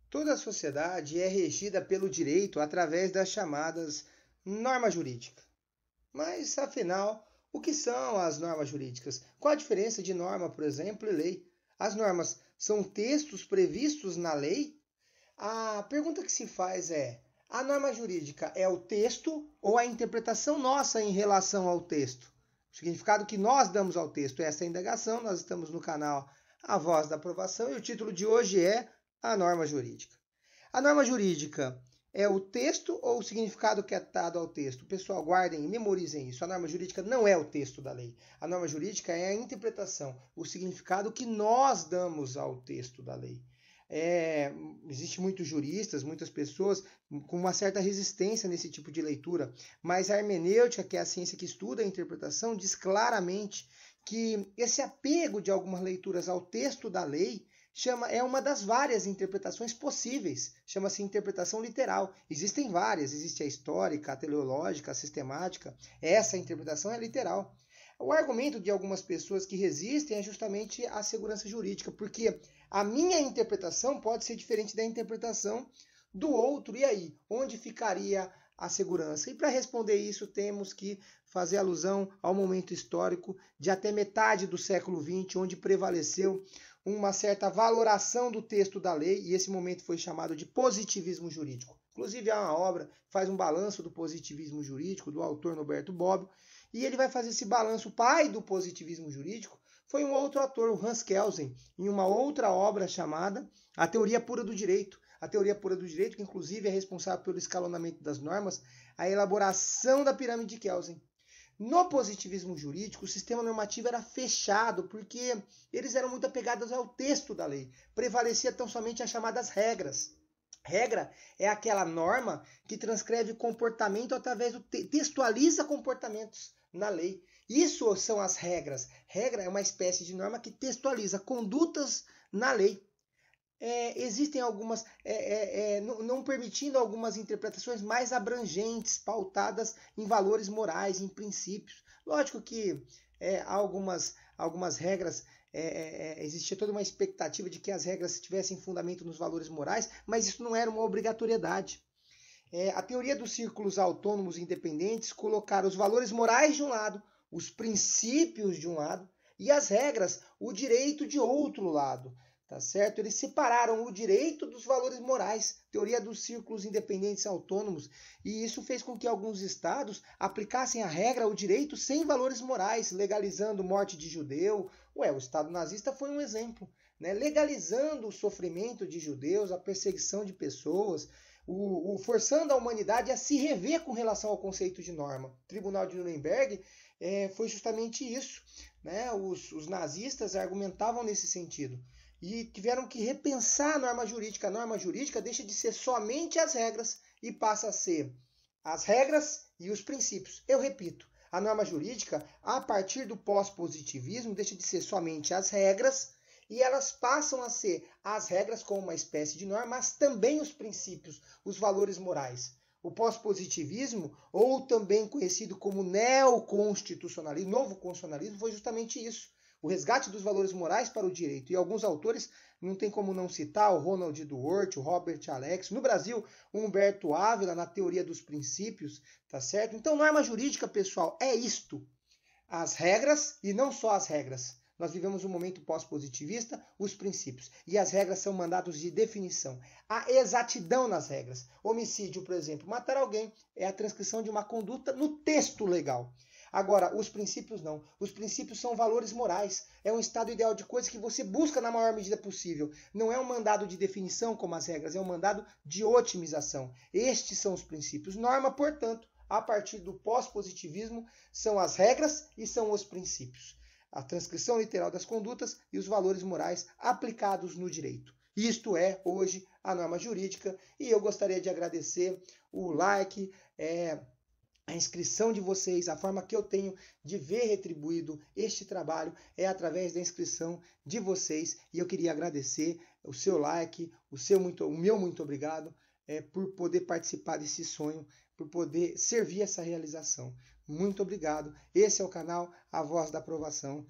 Toda a sociedade é regida pelo direito através das chamadas normas jurídicas. Mas, afinal, o que são as normas jurídicas? Qual a diferença de norma, por exemplo, e lei? As normas são textos previstos na lei? A pergunta que se faz é: a norma jurídica é o texto ou a interpretação nossa em relação ao texto? O significado que nós damos ao texto. Essa é a indagação. Nós estamos no canal A Voz da Aprovação e o título de hoje é a norma jurídica. A norma jurídica é o texto ou o significado que é dado ao texto? Pessoal, guardem e memorizem isso. A norma jurídica não é o texto da lei. A norma jurídica é a interpretação, o significado que nós damos ao texto da lei. Existe muitos juristas, muitas pessoas com uma certa resistência nesse tipo de leitura, mas a hermenêutica, que é a ciência que estuda a interpretação, diz claramente que esse apego de algumas leituras ao texto da lei é uma das várias interpretações possíveis, chama-se interpretação literal. Existem várias, existe a histórica, a teleológica, a sistemática, essa interpretação é literal. O argumento de algumas pessoas que resistem é justamente a segurança jurídica, porque a minha interpretação pode ser diferente da interpretação do outro, e aí? Onde ficaria a segurança? E para responder isso, temos que fazer alusão ao momento histórico de até metade do século XX, onde prevaleceu uma certa valoração do texto da lei, e esse momento foi chamado de positivismo jurídico. Inclusive, há uma obra que faz um balanço do positivismo jurídico, do autor Norberto Bobbio, e ele vai fazer esse balanço. O pai do positivismo jurídico foi um outro autor, o Hans Kelsen, em uma outra obra chamada A Teoria Pura do Direito. A Teoria Pura do Direito, que inclusive é responsável pelo escalonamento das normas, a elaboração da pirâmide de Kelsen. No positivismo jurídico, o sistema normativo era fechado, porque eles eram muito apegados ao texto da lei. Prevalecia tão somente as chamadas regras. Regra é aquela norma que transcreve comportamento através do textualiza comportamentos na lei. Isso são as regras. Regra é uma espécie de norma que textualiza condutas na lei. Existem algumas, não permitindo algumas interpretações mais abrangentes, pautadas em valores morais, em princípios. Lógico que algumas regras, existia toda uma expectativa de que as regras tivessem fundamento nos valores morais, mas isso não era uma obrigatoriedade. A teoria dos círculos autônomos e independentes colocaram os valores morais de um lado, os princípios de um lado, e as regras, o direito de outro lado. Tá certo? Eles separaram o direito dos valores morais, teoria dos círculos independentes autônomos, e isso fez com que alguns estados aplicassem a regra, o direito, sem valores morais, legalizando morte de judeu. O Estado nazista foi um exemplo, né? Legalizando o sofrimento de judeus, a perseguição de pessoas, forçando a humanidade a se rever com relação ao conceito de norma. O Tribunal de Nuremberg foi justamente isso, né? Os nazistas argumentavam nesse sentido. E tiveram que repensar a norma jurídica. A norma jurídica deixa de ser somente as regras e passa a ser as regras e os princípios. Eu repito, a norma jurídica, a partir do pós-positivismo, deixa de ser somente as regras e elas passam a ser as regras como uma espécie de norma, mas também os princípios, os valores morais. O pós-positivismo, ou também conhecido como neoconstitucionalismo, novo constitucionalismo, foi justamente isso. O resgate dos valores morais para o direito. E alguns autores, não tem como não citar, o Ronald Dworkin, o Robert Alex. No Brasil, o Humberto Ávila, na teoria dos princípios, tá certo? Então, norma jurídica, pessoal, é isto. As regras e não só as regras. Nós vivemos um momento pós-positivista, os princípios. E as regras são mandados de definição. A exatidão nas regras. Homicídio, por exemplo, matar alguém é a transcrição de uma conduta no texto legal. Agora, os princípios não. Os princípios são valores morais. É um estado ideal de coisas que você busca na maior medida possível. Não é um mandado de definição como as regras, é um mandado de otimização. Estes são os princípios. Norma, portanto, a partir do pós-positivismo, são as regras e são os princípios. A transcrição literal das condutas e os valores morais aplicados no direito. Isto é, hoje, a norma jurídica. E eu gostaria de agradecer o like, a inscrição de vocês, a forma que eu tenho de ver retribuído este trabalho é através da inscrição de vocês. E eu queria agradecer o seu like, o meu muito obrigado por poder participar desse sonho, por poder servir essa realização. Muito obrigado. Esse é o canal A Voz da Aprovação.